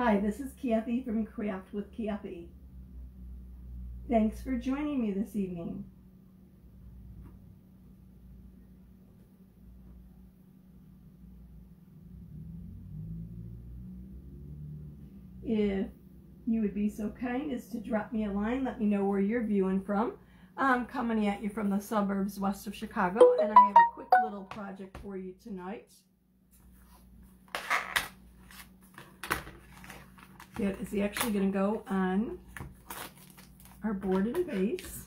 Hi, this is Kathy from Craft with Kathy. Thanks for joining me this evening. If you would be so kind as to drop me a line, let me know where you're viewing from. I'm coming at you from the suburbs west of Chicago, and I have a quick little project for you tonight. It is actually going to go on our board and base,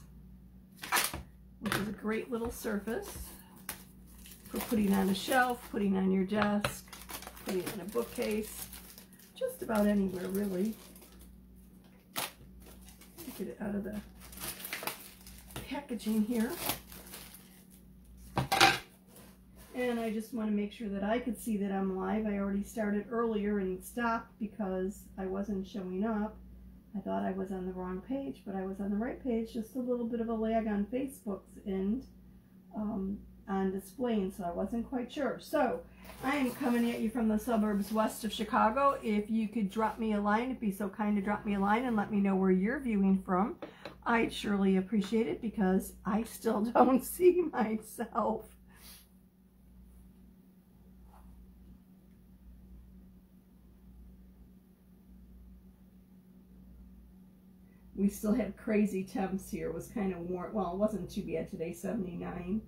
which is a great little surface for putting on a shelf, putting on your desk, putting on a bookcase, just about anywhere really. Get it out of the packaging here. And I just want to make sure that I could see that I'm live. I already started earlier and stopped because I wasn't showing up. I thought I was on the wrong page, but I was on the right page. Just a little bit of a lag on Facebook's end on displaying, so I wasn't quite sure. So I am coming at you from the suburbs west of Chicago. If you could drop me a line, it'd be so kind to drop me a line and let me know where you're viewing from. I'd surely appreciate it because I still don't see myself. We still have crazy temps here. It was kind of warm. Well, it wasn't too bad today, 79.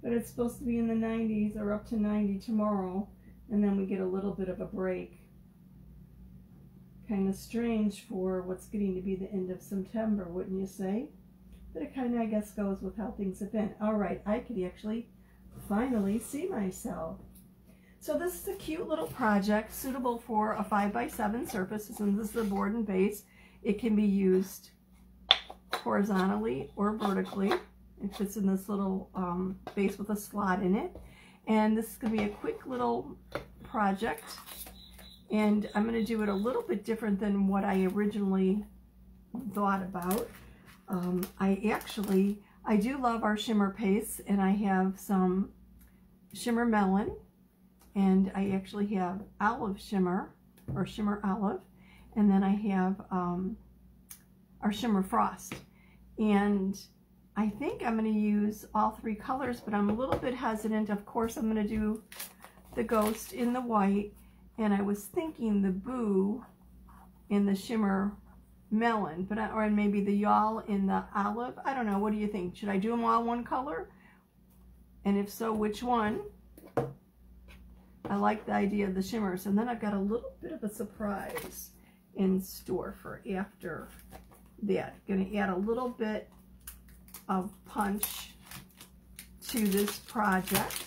But it's supposed to be in the 90s or up to 90 tomorrow. And then we get a little bit of a break. Kind of strange for what's getting to be the end of September, wouldn't you say? But it kind of, I guess, goes with how things have been. All right, I could actually finally see myself. So this is a cute little project suitable for a 5x7 surface. And this is the board and base. It can be used horizontally or vertically. It fits in this little base with a slot in it. And this is going to be a quick little project. And I'm going to do it a little bit different than what I originally thought about. I do love our shimmer paste, and I have some shimmer melon. And I actually have olive shimmer, or shimmer olive. And then I have our shimmer frost. And I think I'm going to use all three colors, but I'm a little bit hesitant. Of course, I'm going to do the ghost in the white. And I was thinking the boo in the shimmer melon, but or maybe the y'all in the olive. I don't know. What do you think? Should I do them all one color? And if so, which one? I like the idea of the shimmers. And then I've got a little bit of a surprise in store for after that. Going to add a little bit of punch to this project.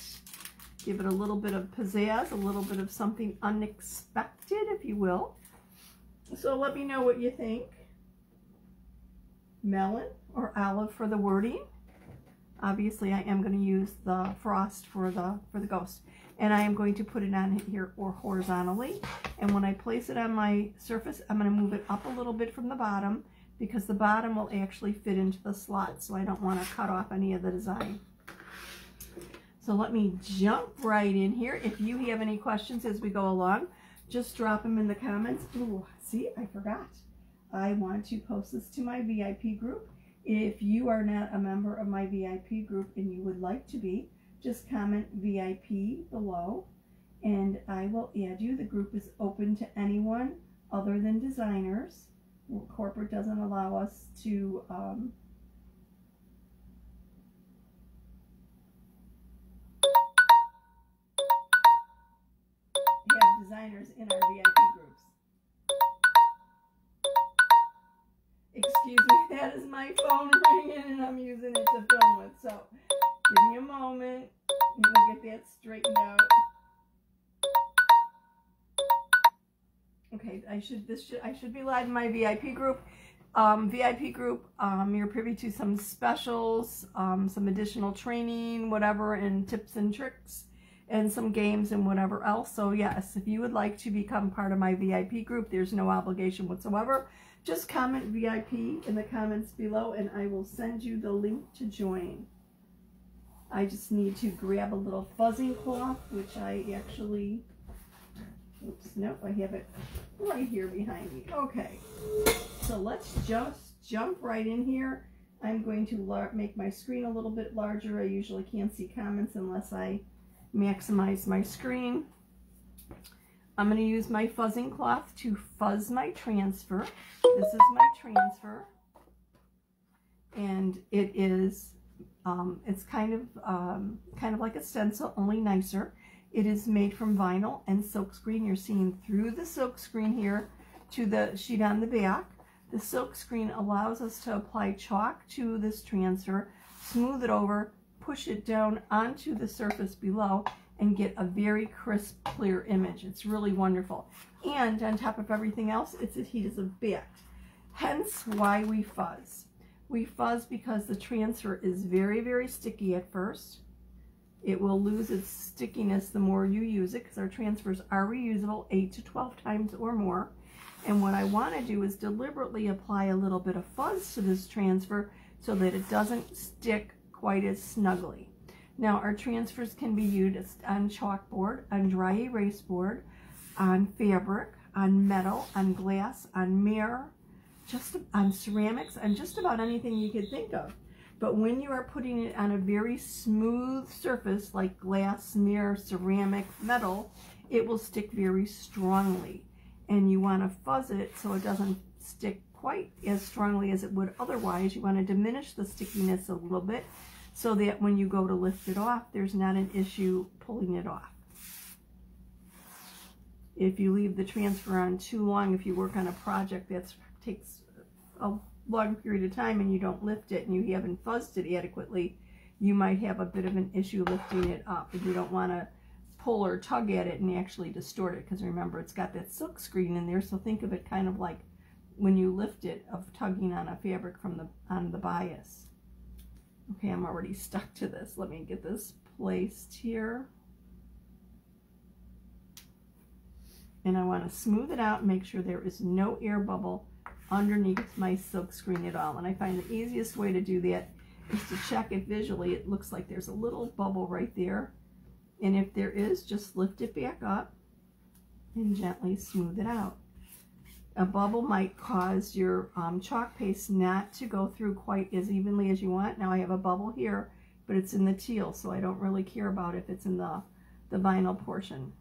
Give it a little bit of pizzazz, a little bit of something unexpected, if you will. So let me know what you think. Melon or olive for the wording. Obviously, I am going to use the frost for the ghost. And I am going to put it on here or horizontally. And when I place it on my surface, I'm going to move it up a little bit from the bottom because the bottom will actually fit into the slot. So I don't want to cut off any of the design. So let me jump right in here. If you have any questions as we go along, just drop them in the comments. Ooh, see, I forgot. I want to post this to my VIP group. If you are not a member of my VIP group and you would like to be, just comment VIP below and I will add you. The group is open to anyone other than designers. Corporate doesn't allow us to have designers in our VIP groups. Excuse me, that is my phone ringing and I'm using it to film with. So give me a moment and we'll get that straightened out. Okay, I should be live in my VIP group. You're privy to some specials, some additional training, whatever, and tips and tricks, and some games and whatever else. So yes, if you would like to become part of my VIP group, there's no obligation whatsoever. Just comment VIP in the comments below and I will send you the link to join. I just need to grab a little fuzzing cloth, which I actually Oops, nope, I have it right here behind me. Okay, so let's just jump right in here. I'm going to make my screen a little bit larger. I usually can't see comments unless I maximize my screen. I'm going to use my fuzzing cloth to fuzz my transfer. This is my transfer, and it is it's kind of like a stencil, only nicer. It is made from vinyl and silkscreen. You're seeing through the silkscreen here to the sheet on the back. The silkscreen allows us to apply chalk to this transfer, smooth it over, push it down onto the surface below, and get a very crisp, clear image. It's really wonderful. And on top of everything else, it's adhesive backed. Hence why we fuzz. We fuzz because the transfer is very, very sticky at first. It will lose its stickiness the more you use it, because our transfers are reusable 8 to 12 times or more. And what I want to do is deliberately apply a little bit of fuzz to this transfer so that it doesn't stick quite as snugly. Now, our transfers can be used on chalkboard, on dry erase board, on fabric, on metal, on glass, on mirror, just on ceramics, and just about anything you could think of. But when you are putting it on a very smooth surface like glass, mirror, ceramic, metal, it will stick very strongly. And you want to fuzz it so it doesn't stick quite as strongly as it would otherwise. You want to diminish the stickiness a little bit so that when you go to lift it off, there's not an issue pulling it off. If you leave the transfer on too long, if you work on a project that takes a long period of time and you don't lift it and you haven't fuzzed it adequately, you might have a bit of an issue lifting it up, and you don't want to pull or tug at it and actually distort it, because remember, it's got that silk screen in there, so think of it kind of like when you lift it, of tugging on a fabric from on the bias. Okay, I'm already stuck to this. Let me get this placed here. And I want to smooth it out and make sure there is no air bubble underneath my silk screen at all. And I find the easiest way to do that is to check it visually. It looks like there's a little bubble right there. And if there is, just lift it back up and gently smooth it out. A bubble might cause your chalk paste not to go through quite as evenly as you want. Now I have a bubble here, but it's in the teal, so I don't really care about if it's in the vinyl portion.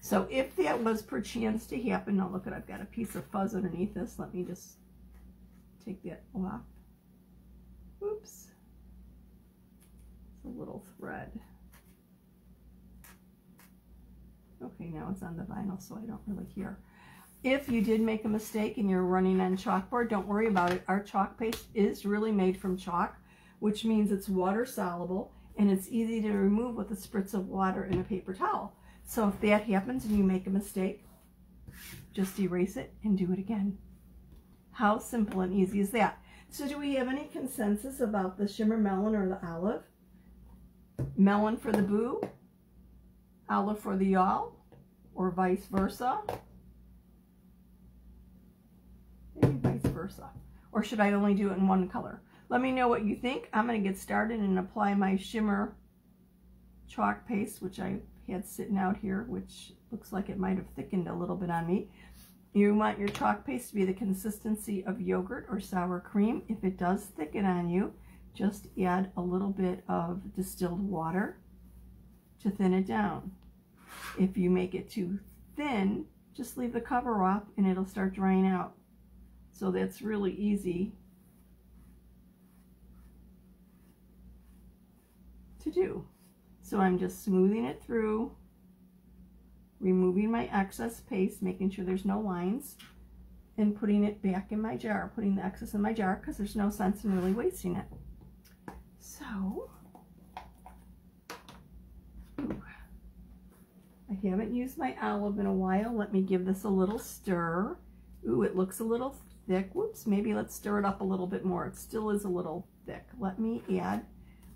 So if that was perchance to happen, now look, I've got a piece of fuzz underneath this. Let me just take that off. Oops. It's a little thread. Okay, now it's on the vinyl, so I don't really care. If you did make a mistake and you're running on chalkboard, don't worry about it. Our chalk paste is really made from chalk, which means it's water soluble and it's easy to remove with a spritz of water and a paper towel. So if that happens and you make a mistake, just erase it and do it again. How simple and easy is that? So do we have any consensus about the shimmer melon or the olive? Melon for the boo, olive for the y'all, or vice versa? Maybe vice versa. Or should I only do it in one color? Let me know what you think. I'm going to get started and apply my shimmer chalk paste, which I had sitting out here, which looks like it might have thickened a little bit on me. You want your chalk paste to be the consistency of yogurt or sour cream. If it does thicken on you, just add a little bit of distilled water to thin it down. If you make it too thin, just leave the cover off and it'll start drying out. So that's really easy to do. So I'm just smoothing it through, removing my excess paste, making sure there's no lines, and putting it back in my jar, putting the excess in my jar, because there's no sense in really wasting it. So, I haven't used my olive in a while. Let me give this a little stir. Ooh, it looks a little thick. Whoops, maybe let's stir it up a little bit more. It still is a little thick. Let me add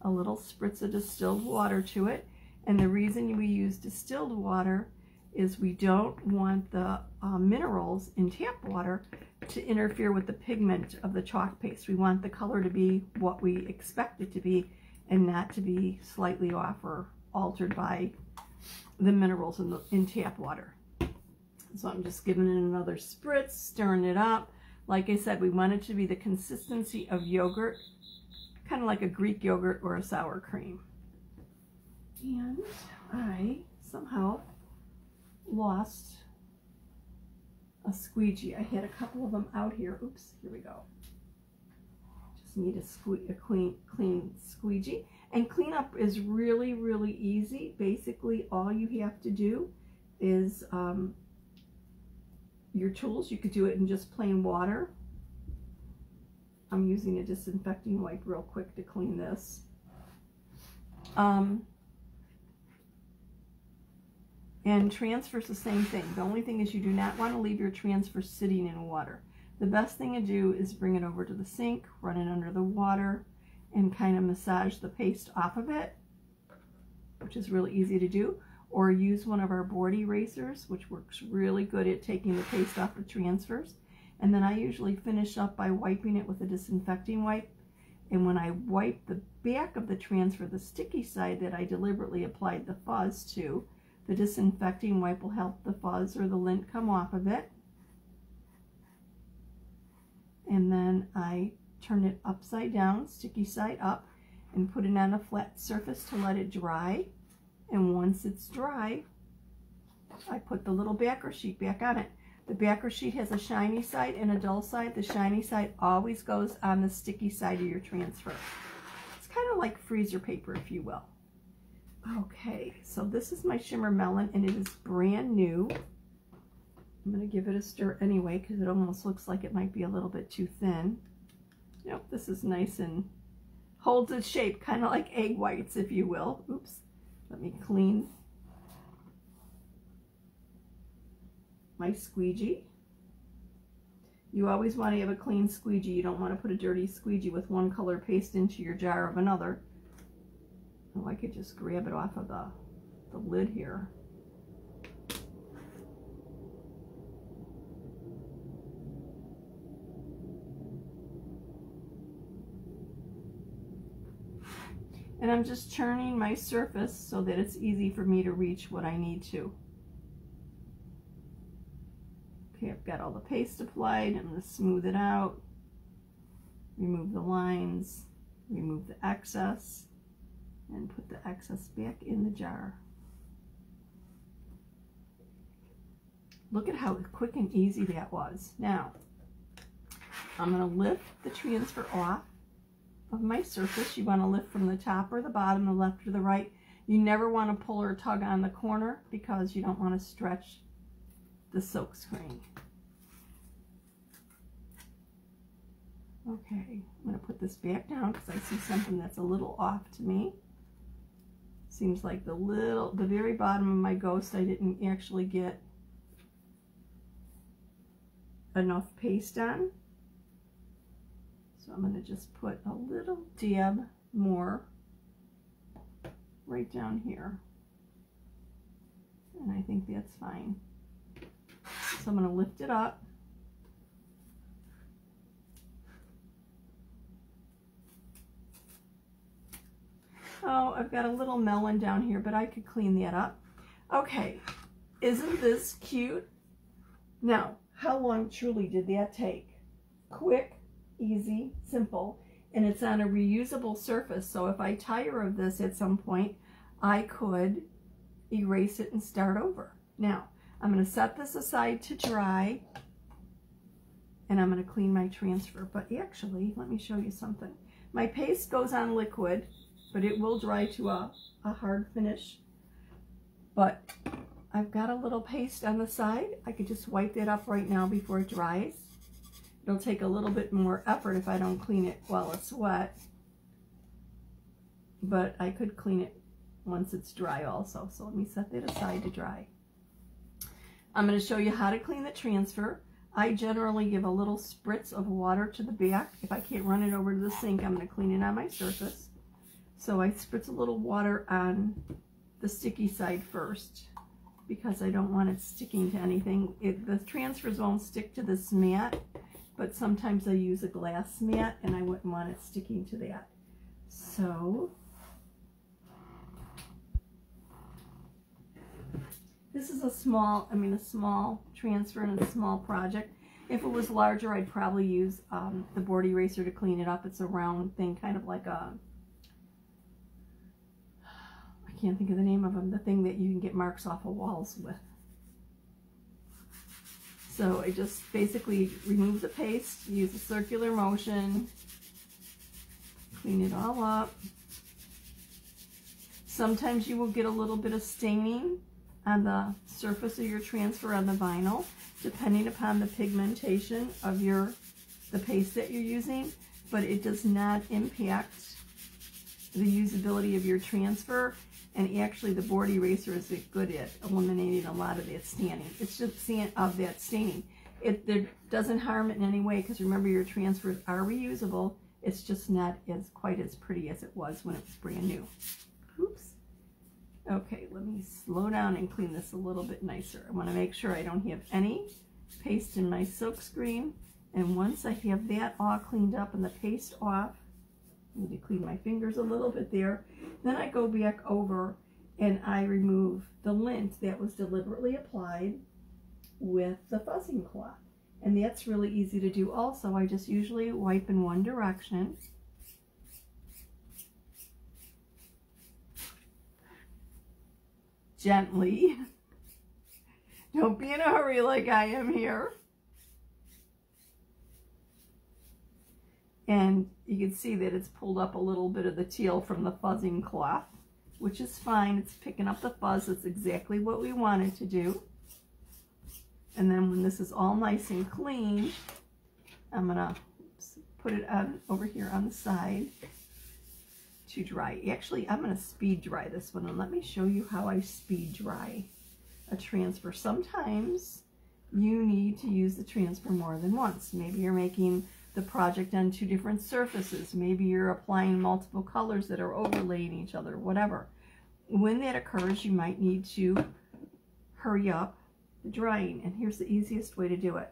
a little spritz of distilled water to it. And the reason we use distilled water is we don't want the minerals in tap water to interfere with the pigment of the chalk paste. We want the color to be what we expect it to be and not to be slightly off or altered by the minerals in tap water. So I'm just giving it another spritz, stirring it up. Like I said, we want it to be the consistency of yogurt, kind of like a Greek yogurt or a sour cream. And I somehow lost a squeegee. I had a couple of them out here. Oops, here we go. Just need a clean squeegee. And cleanup is really, really easy. Basically, all you have to do is your tools. You could do it in just plain water. I'm using a disinfecting wipe real quick to clean this. And transfer's the same thing. The only thing is you do not want to leave your transfer sitting in water. The best thing to do is bring it over to the sink, run it under the water, and kind of massage the paste off of it, which is really easy to do. Or use one of our board erasers, which works really good at taking the paste off the transfers. And then I usually finish up by wiping it with a disinfecting wipe. And when I wipe the back of the transfer, the sticky side that I deliberately applied the fuzz to, the disinfecting wipe will help the fuzz or the lint come off of it. And then I turn it upside down, sticky side up, and put it on a flat surface to let it dry. And once it's dry, I put the little backer sheet back on it. The backer sheet has a shiny side and a dull side. The shiny side always goes on the sticky side of your transfer. It's kind of like freezer paper, if you will. Okay, so this is my shimmer melon, and it is brand new. I'm going to give it a stir anyway, because it almost looks like it might be a little bit too thin. Nope, this is nice and holds its shape, kind of like egg whites, if you will. Oops, let me clean my squeegee. You always want to have a clean squeegee. You don't want to put a dirty squeegee with one color paste into your jar of another. Oh, I could just grab it off of the lid here. And I'm just churning my surface so that it's easy for me to reach what I need to. Okay, I've got all the paste applied. I'm going to smooth it out, remove the lines, remove the excess, and put the excess back in the jar. Look at how quick and easy that was. Now, I'm going to lift the transfer off of my surface. You want to lift from the top or the bottom, the left or the right. You never want to pull or tug on the corner because you don't want to stretch the silk screen. Okay, I'm going to put this back down because I see something that's a little off to me. Seems like the very bottom of my ghost, I didn't actually get enough paste on. So I'm going to just put a little dab more right down here. And I think that's fine. So I'm going to lift it up. Oh, I've got a little melon down here, but I could clean that up. Okay, isn't this cute? Now, how long truly did that take? Quick, easy, simple, and it's on a reusable surface, so if I tire of this at some point, I could erase it and start over. Now, I'm going to set this aside to dry, and I'm going to clean my transfer. But actually, let me show you something. My paste goes on liquid, but it will dry to a hard finish. But I've got a little paste on the side. I could just wipe that up right now before it dries. It'll take a little bit more effort if I don't clean it while it's wet, but I could clean it once it's dry also. So let me set that aside to dry. I'm going to show you how to clean the transfer. I generally give a little spritz of water to the back. If I can't run it over to the sink, I'm going to clean it on my surface. So I spritz a little water on the sticky side first because I don't want it sticking to anything. The transfers won't stick to this mat, but sometimes I use a glass mat and I wouldn't want it sticking to that. So This is a small transfer and a small project. If it was larger, I'd probably use the board eraser to clean it up. It's a round thing, kind of like a, I can't think of the name of them, the thing that you can get marks off of walls with. So I just basically remove the paste, use a circular motion, clean it all up. Sometimes you will get a little bit of staining on the surface of your transfer on the vinyl, depending upon the pigmentation of the paste that you're using, but it does not impact the usability of your transfer. And actually the board eraser is good at eliminating a lot of that staining. It's just that staining. It doesn't harm it in any way, because remember, your transfers are reusable. It's just not quite as pretty as it was when it was brand new. Oops. Okay, let me slow down and clean this a little bit nicer. I want to make sure I don't have any paste in my silk screen. And once I have that all cleaned up and the paste off, I need to clean my fingers a little bit there. Then I go back over and I remove the lint that was deliberately applied with the fuzzing cloth. And that's really easy to do also. I just usually wipe in one direction. Gently. Don't be in a hurry like I am here. And you can see that it's pulled up a little bit of the teal from the fuzzing cloth, which is fine. It's picking up the fuzz. It's exactly what we wanted to do. And then when this is all nice and clean, I'm going to put it on over here on the side to dry. Actually, I'm going to speed dry this one, and let me show you how I speed dry a transfer. Sometimes you need to use the transfer more than once. Maybe you're making the project on 2 different surfaces. Maybe you're applying multiple colors that are overlaying each other, whatever. When that occurs, you might need to hurry up the drying, and here's the easiest way to do it.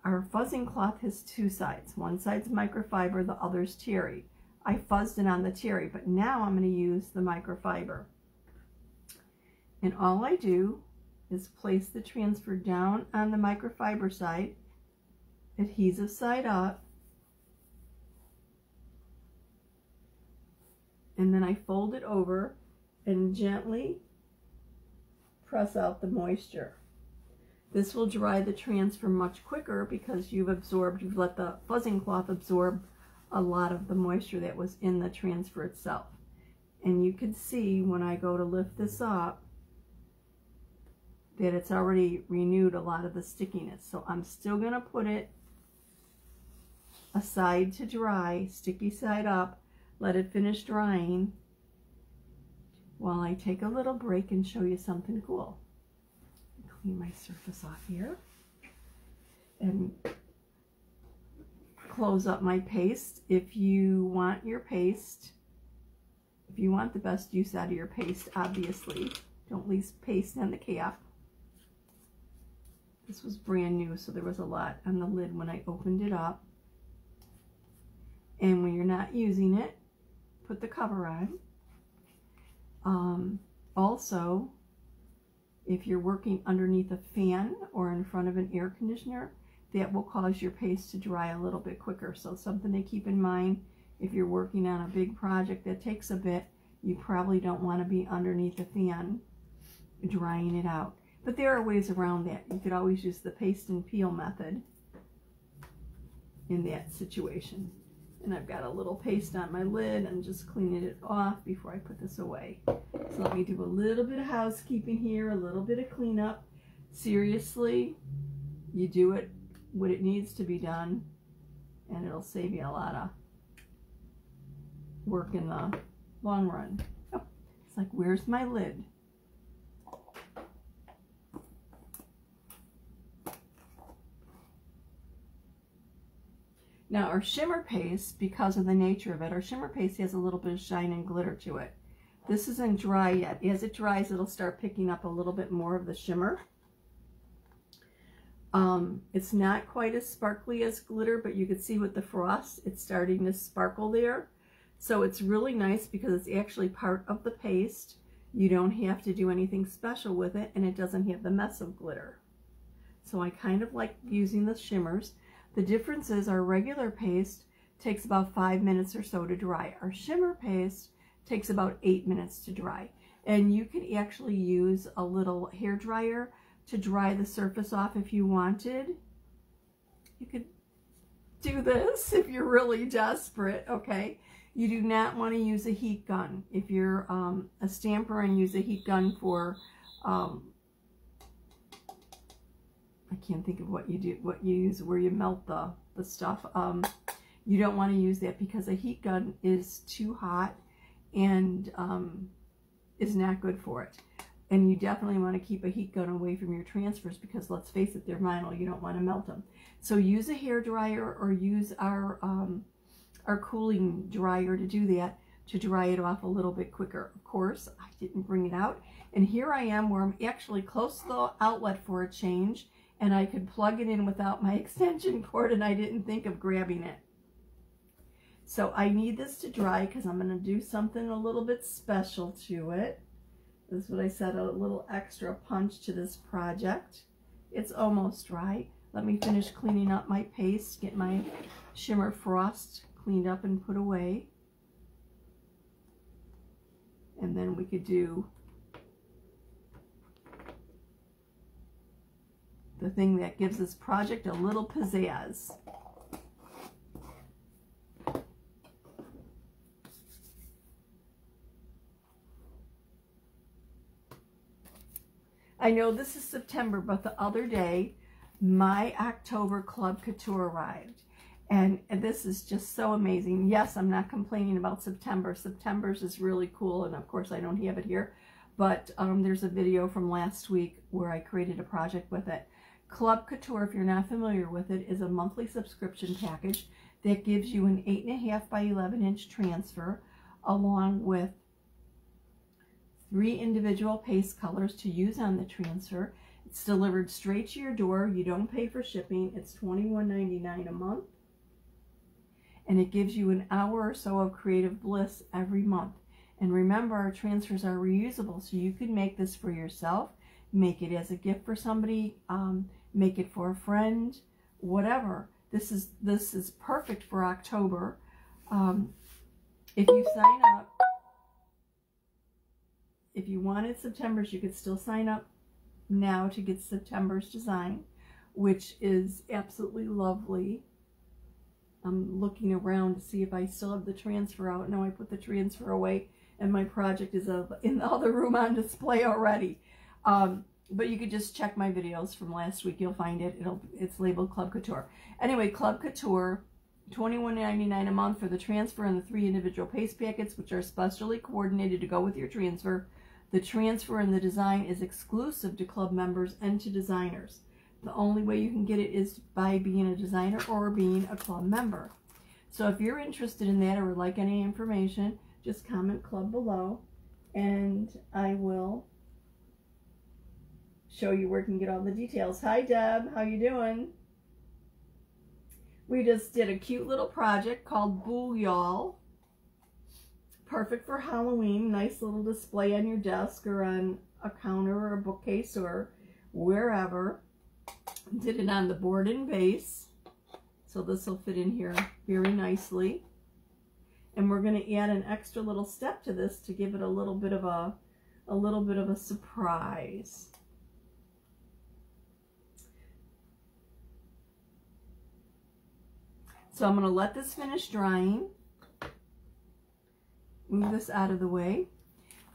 Our fuzzing cloth has 2 sides. One side's microfiber, the other's terry. I fuzzed it on the terry, but now I'm going to use the microfiber. And all I do is place the transfer down on the microfiber side, adhesive side up, and then I fold it over and gently press out the moisture. This will dry the transfer much quicker because you've let the fuzzing cloth absorb a lot of the moisture that was in the transfer itself. And you can see when I go to lift this up that it's already renewed a lot of the stickiness. So I'm still going to put it aside to dry, sticky side up, let it finish drying while I take a little break and show you something cool. Clean my surface off here and close up my paste. If you want your paste, if you want the best use out of your paste, obviously, don't leave paste on the cap. This was brand new, so there was a lot on the lid when I opened it up. And when you're not using it, put the cover on. Also, if you're working underneath a fan or in front of an air conditioner, that will cause your paste to dry a little bit quicker. So something to keep in mind, if you're working on a big project that takes a bit, you probably don't want to be underneath a fan drying it out. But there are ways around that. You could always use the paste and peel method in that situation. And I've got a little paste on my lid. I'm just cleaning it off before I put this away. So let me do a little bit of housekeeping here, a little bit of cleanup. Seriously, you do it what it needs to be done, and it'll save you a lot of work in the long run. Oh, it's like, where's my lid? Now our shimmer paste, because of the nature of it, our shimmer paste has a little bit of shine and glitter to it. This isn't dry yet. As it dries, it'll start picking up a little bit more of the shimmer. It's not quite as sparkly as glitter, but you can see with the frost, it's starting to sparkle there. So it's really nice because it's actually part of the paste. You don't have to do anything special with it, and it doesn't have the mess of glitter. So I kind of like using the shimmers. The difference is our regular paste takes about 5 minutes or so to dry. Our shimmer paste takes about 8 minutes to dry. And you could actually use a little hair dryer to dry the surface off if you wanted. You could do this if you're really desperate, okay? You do not want to use a heat gun. If you're a stamper and use a heat gun for, I can't think of what you use where you melt the stuff. You don't want to use that because a heat gun is too hot and is not good for it. And you definitely want to keep a heat gun away from your transfers because, let's face it, they're vinyl. You don't want to melt them. So use a hair dryer or use our cooling dryer to do that, to dry it off a little bit quicker. Of course, I didn't bring it out. And here I am where I'm actually close to the outlet for a change, and I could plug it in without my extension cord, and I didn't think of grabbing it. So I need this to dry because I'm going to do something a little bit special to it. This is what I said, a little extra punch to this project. It's almost dry. Let me finish cleaning up my paste, get my shimmer frost cleaned up and put away. And then we could do the thing that gives this project a little pizzazz. I know this is September, but the other day, my October Club Couture arrived. And this is just so amazing. Yes, I'm not complaining about September. September's is really cool, and of course I don't have it here. But there's a video from last week where I created a project with it. Club Couture, if you're not familiar with it, is a monthly subscription package that gives you an 8.5 by 11 inch transfer along with 3 individual paste colors to use on the transfer. It's delivered straight to your door. You don't pay for shipping. It's $21.99 a month. And it gives you an hour or so of creative bliss every month. And remember, our transfers are reusable, so you can make this for yourself, make it as a gift for somebody, make it for a friend, whatever. This is perfect for October. If you sign up, if you wanted September's, you could still sign up now to get September's design, which is absolutely lovely. I'm looking around to see if I still have the transfer out. No, I put the transfer away, and my project is in the other room on display already. But you could just check my videos from last week. You'll find it. It's labeled Club Couture. Anyway, Club Couture, $21.99 a month for the transfer and the 3 individual paste packets, which are specially coordinated to go with your transfer. The transfer and the design is exclusive to club members and to designers. The only way you can get it is by being a designer or being a club member. So if you're interested in that or would like any information, just comment club below and I will show you where you can get all the details. Hi Deb, how you doing? We just did a cute little project called Booyal. Perfect for Halloween. Nice little display on your desk or on a counter or a bookcase or wherever. Did it on the board and base. So this will fit in here very nicely. And we're going to add an extra little step to this to give it a little bit of a surprise. So I'm going to let this finish drying. Move this out of the way.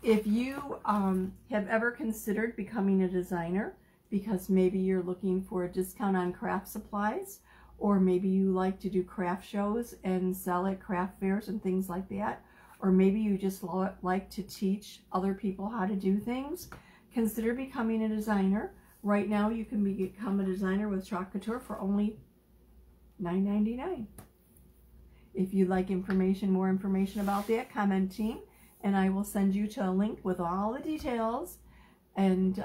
If you have ever considered becoming a designer because maybe you're looking for a discount on craft supplies, or maybe you like to do craft shows and sell at craft fairs and things like that, or maybe you just like to teach other people how to do things, consider becoming a designer. Right now you can become a designer with Chalk Couture for only $9.99. If you'd like more information about that, comment team, and I will send you to a link with all the details and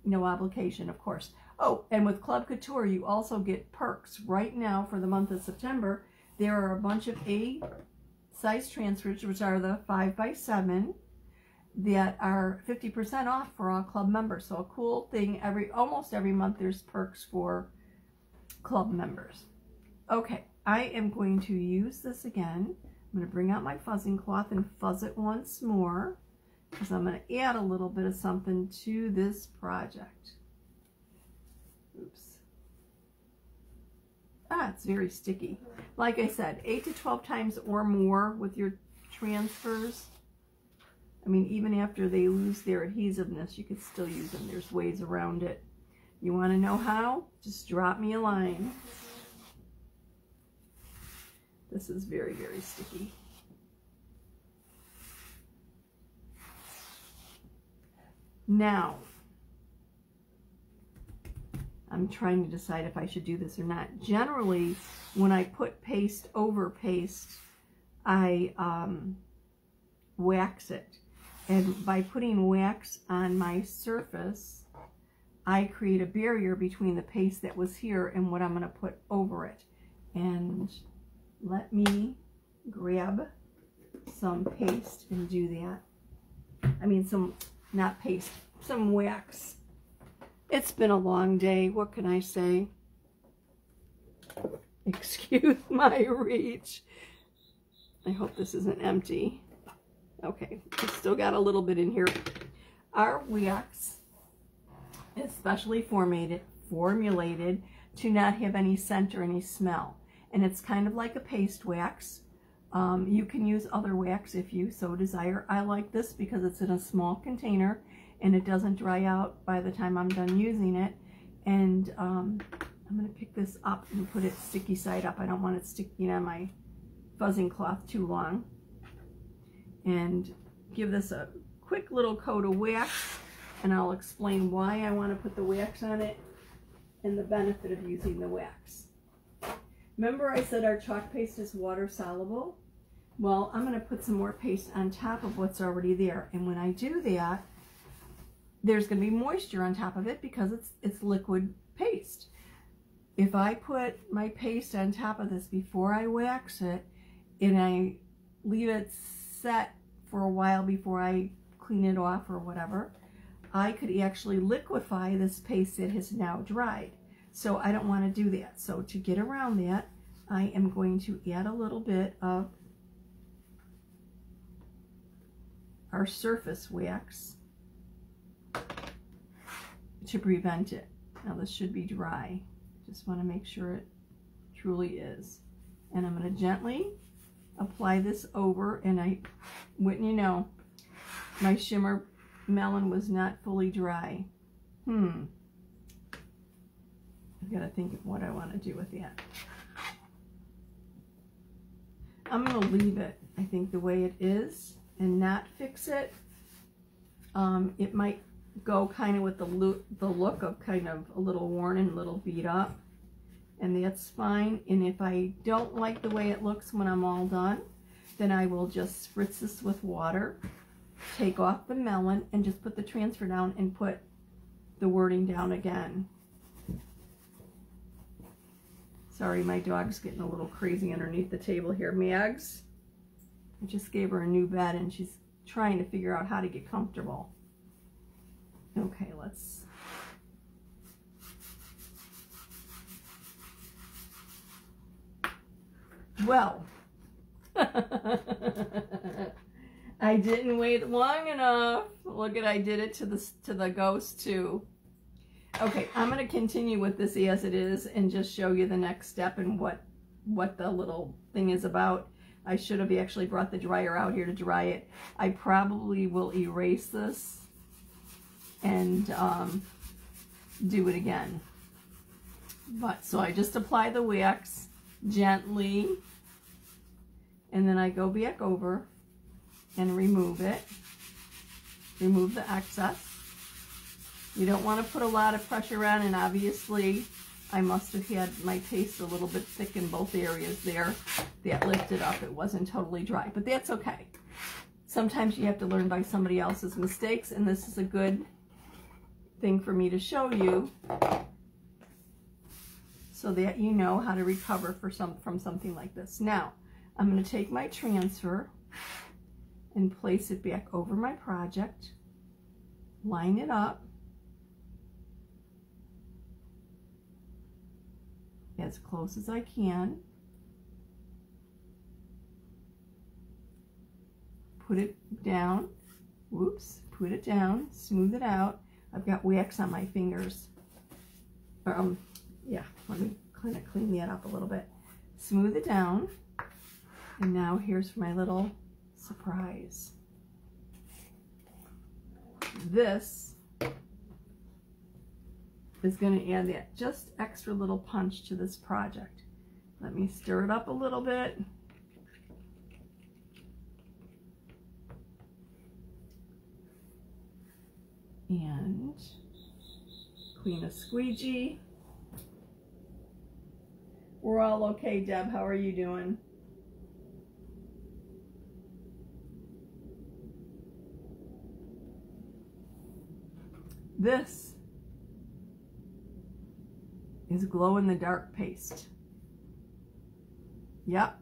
no obligation, of course. Oh, and with Club Couture, you also get perks. Right now, for the month of September, there are a bunch of A size transfers, which are the 5 by 7. that are 50% off for all club members. So a cool thing, almost every month there's perks for club members. Okay, I am going to use this again. I'm going to bring out my fuzzing cloth and fuzz it once more, because I'm going to add a little bit of something to this project. Oops. Ah, it's very sticky. Like I said, 8 to 12 times or more with your transfers. I mean, even after they lose their adhesiveness, you can still use them. There's ways around it. You want to know how? Just drop me a line. This is very, very sticky. Now, I'm trying to decide if I should do this or not. Generally, when I put paste over paste, I wax it. And by putting wax on my surface, I create a barrier between the paste that was here and what I'm going to put over it. And let me grab some paste and do that. I mean, not paste, some wax. It's been a long day. What can I say? Excuse my reach. I hope this isn't empty. Okay, we still got a little bit in here. Our wax is specially formulated to not have any scent or any smell. And it's kind of like a paste wax. You can use other wax if you so desire. I like this because it's in a small container and it doesn't dry out by the time I'm done using it. And I'm going to pick this up and put it sticky side up. I don't want it sticking on my fuzzing cloth too long. And give this a quick little coat of wax, and I'll explain why I want to put the wax on it and the benefit of using the wax. Remember I said our chalk paste is water soluble? Well, I'm going to put some more paste on top of what's already there, and when I do that, there's going to be moisture on top of it because it's liquid paste. If I put my paste on top of this before I wax it and I leave it set for a while before I clean it off or whatever, I could actually liquefy this paste that has now dried. So I don't want to do that. So to get around that, I am going to add a little bit of our surface wax to prevent it. Now this should be dry. Just want to make sure it truly is. And I'm going to gently apply this over, and wouldn't you know, my shimmer melon was not fully dry. I've got to think of what I want to do with that. I'm going to leave it, I think, the way it is and not fix it. It might go kind of with the look of kind of a little worn and a little beat up. And that's fine. And if I don't like the way it looks when I'm all done, then I will just spritz this with water, take off the melon, and just put the transfer down and put the wording down again. Sorry, my dog's getting a little crazy underneath the table here. Mags, I just gave her a new bed and she's trying to figure out how to get comfortable. Okay, let's... Well, I didn't wait long enough. Look at, I did it to the ghost too. Okay, I'm going to continue with this as it is and just show you the next step and what the little thing is about. I should have actually brought the dryer out here to dry it. I probably will erase this and do it again. But so I just apply the wax gently, and then I go back over and remove it. Remove the excess. You don't want to put a lot of pressure on, and obviously I must have had my paste a little bit thick in both areas there. That lifted up. It wasn't totally dry, but that's okay. Sometimes you have to learn by somebody else's mistakes, and this is a good thing for me to show you so that you know how to recover from something like this. Now, I'm going to take my transfer and place it back over my project, line it up as close as I can, put it down, whoops, put it down, smooth it out. I've got wax on my fingers. Yeah, let me kind of clean that up a little bit. Smooth it down, and now here's my little surprise. This is going to add that just extra little punch to this project. Let me stir it up a little bit. And clean a squeegee. We're all okay, Deb. How are you doing? This is glow-in-the-dark paste. Yep,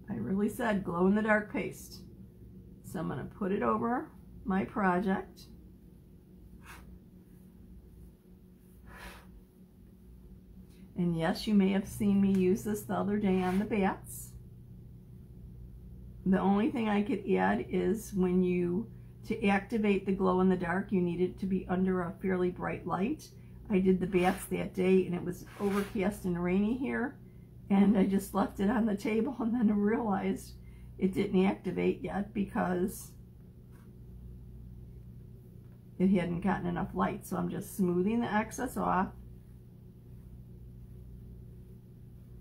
I really said glow-in-the-dark paste. So I'm going to put it over my project. And yes, you may have seen me use this the other day on the bats. The only thing I could add is to activate the glow in the dark, you need it to be under a fairly bright light. I did the bats that day and it was overcast and rainy here, and I just left it on the table and then I realized it didn't activate yet because it hadn't gotten enough light. So I'm just smoothing the excess off,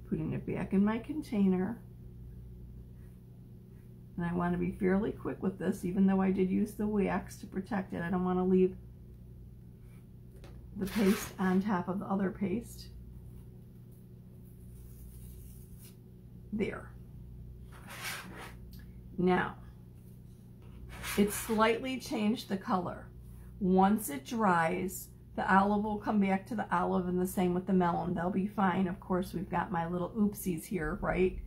putting it back in my container. And I want to be fairly quick with this, even though I did use the wax to protect it. I don't want to leave the paste on top of the other paste. There. Now, it slightly changed the color. Once it dries, the olive will come back to the olive, and the same with the melon. They'll be fine. Of course, we've got my little oopsies here, right?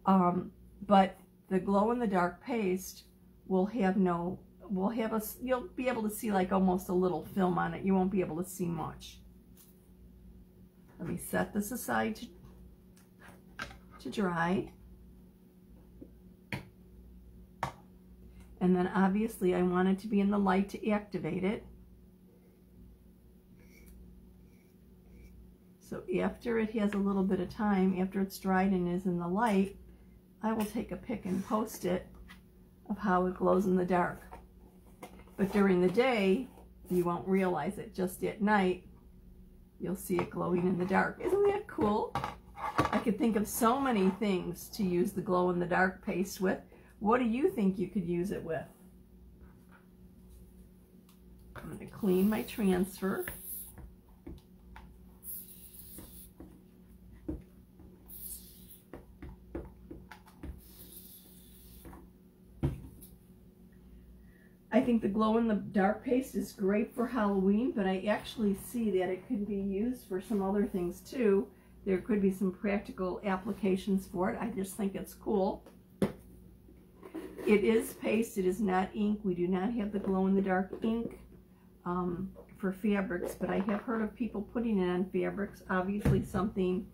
But the glow-in-the-dark paste will have you'll be able to see like almost a little film on it. You won't be able to see much. Let me set this aside to dry. And then obviously I want it to be in the light to activate it. So after it has a little bit of time, after it's dried and is in the light, I will take a pic and post it of how it glows in the dark. But during the day, you won't realize it. Just at night, you'll see it glowing in the dark. Isn't that cool? I could think of so many things to use the glow-in-the-dark paste with. What do you think you could use it with? I'm going to clean my transfer. I think the glow-in-the-dark paste is great for Halloween, but I actually see that it could be used for some other things too. There could be some practical applications for it. I just think it's cool. It is paste, it is not ink. We do not have the glow-in-the-dark ink for fabrics, but I have heard of people putting it on fabrics. Obviously something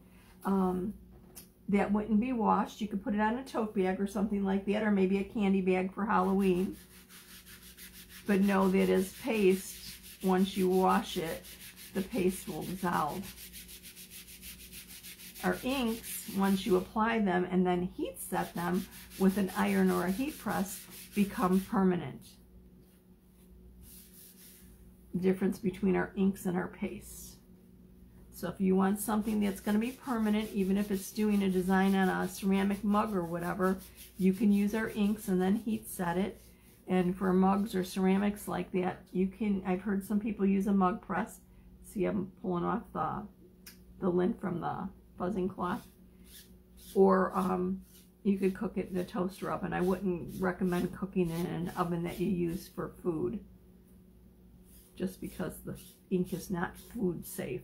that wouldn't be washed. You could put it on a tote bag or something like that, or maybe a candy bag for Halloween. But know that as paste, once you wash it, the paste will dissolve. Our inks, once you apply them and then heat set them with an iron or a heat press, become permanent. The difference between our inks and our pastes. So if you want something that's going to be permanent, even if it's doing a design on a ceramic mug or whatever, you can use our inks and then heat set it. And for mugs or ceramics like that, you can, I've heard some people use a mug press. See, I'm pulling off the lint from the buzzing cloth. Or you could cook it in a toaster oven. I wouldn't recommend cooking in an oven that you use for food, just because the ink is not food safe.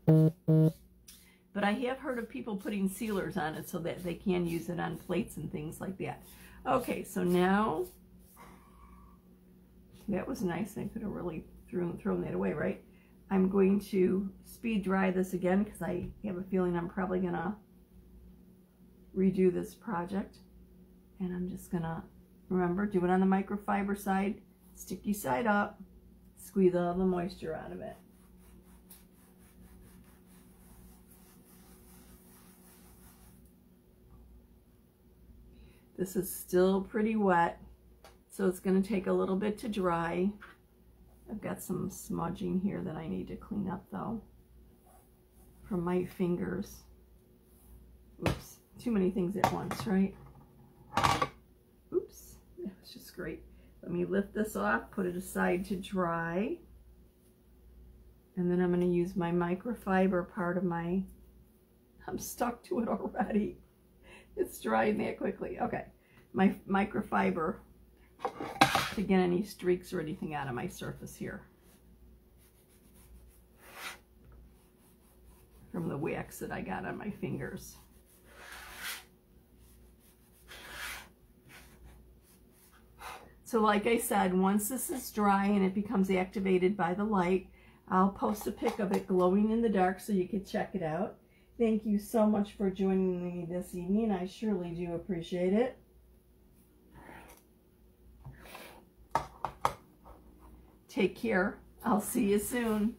But I have heard of people putting sealers on it so that they can use it on plates and things like that. Okay, so now, that was nice. I could have really thrown that away, right? I'm going to speed dry this again because I have a feeling I'm probably going to redo this project. And I'm just going to, remember, do it on the microfiber side, sticky side up, squeeze all the moisture out of it. This is still pretty wet, so it's going to take a little bit to dry. I've got some smudging here that I need to clean up though from my fingers. Oops, too many things at once, right? Oops, that was just great. Let me lift this off, put it aside to dry. And then I'm going to use my microfiber part of my, I'm stuck to it already. It's drying that quickly. Okay, my microfiber to get any streaks or anything out of my surface here from the wax that I got on my fingers. So like I said, once this is dry and it becomes activated by the light, I'll post a pic of it glowing in the dark so you can check it out. Thank you so much for joining me this evening. I surely do appreciate it. Take care. I'll see you soon.